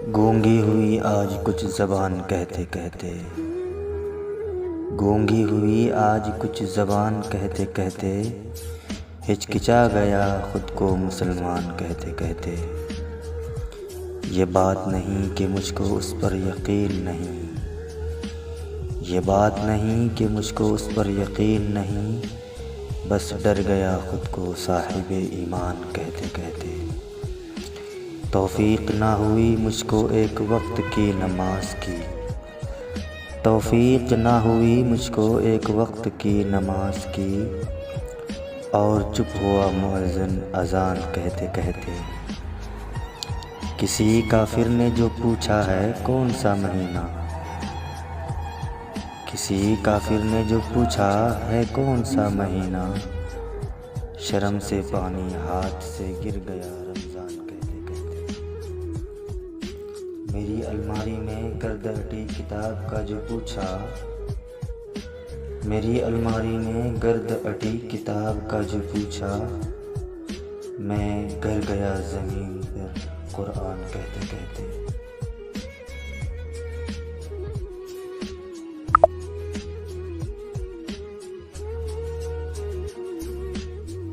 गूंगी हुई आज कुछ ज़बान कहते कहते, गूंगी हुई आज कुछ ज़बान कहते कहते, हिचकिचा गया ख़ुद को मुसलमान कहते कहते। ये बात नहीं कि मुझको उस पर यकीन नहीं, ये बात नहीं कि मुझको उस पर यकीन नहीं, बस डर गया ख़ुद को साहिबे ईमान कहते कहते। तौफ़ीक़ ना हुई मुझको एक वक्त की नमाज की, तौफ़ीक़ ना हुई मुझको एक वक्त की नमाज की, और चुप हुआ मुअज़्ज़िन अज़ान कहते कहते। किसी काफिर ने जो पूछा है कौन सा महीना, किसी काफिर ने जो पूछा है कौन सा महीना, शर्म से पानी हाथ से गिर गया रमज़ान कहते कहते। मेरी अलमारी में गर्द अटी किताब का जो पूछा, मेरी अलमारी में गर्द अटी किताब का जो पूछा, मैं गिर गया ज़मीन पर कुरान कहते कहते।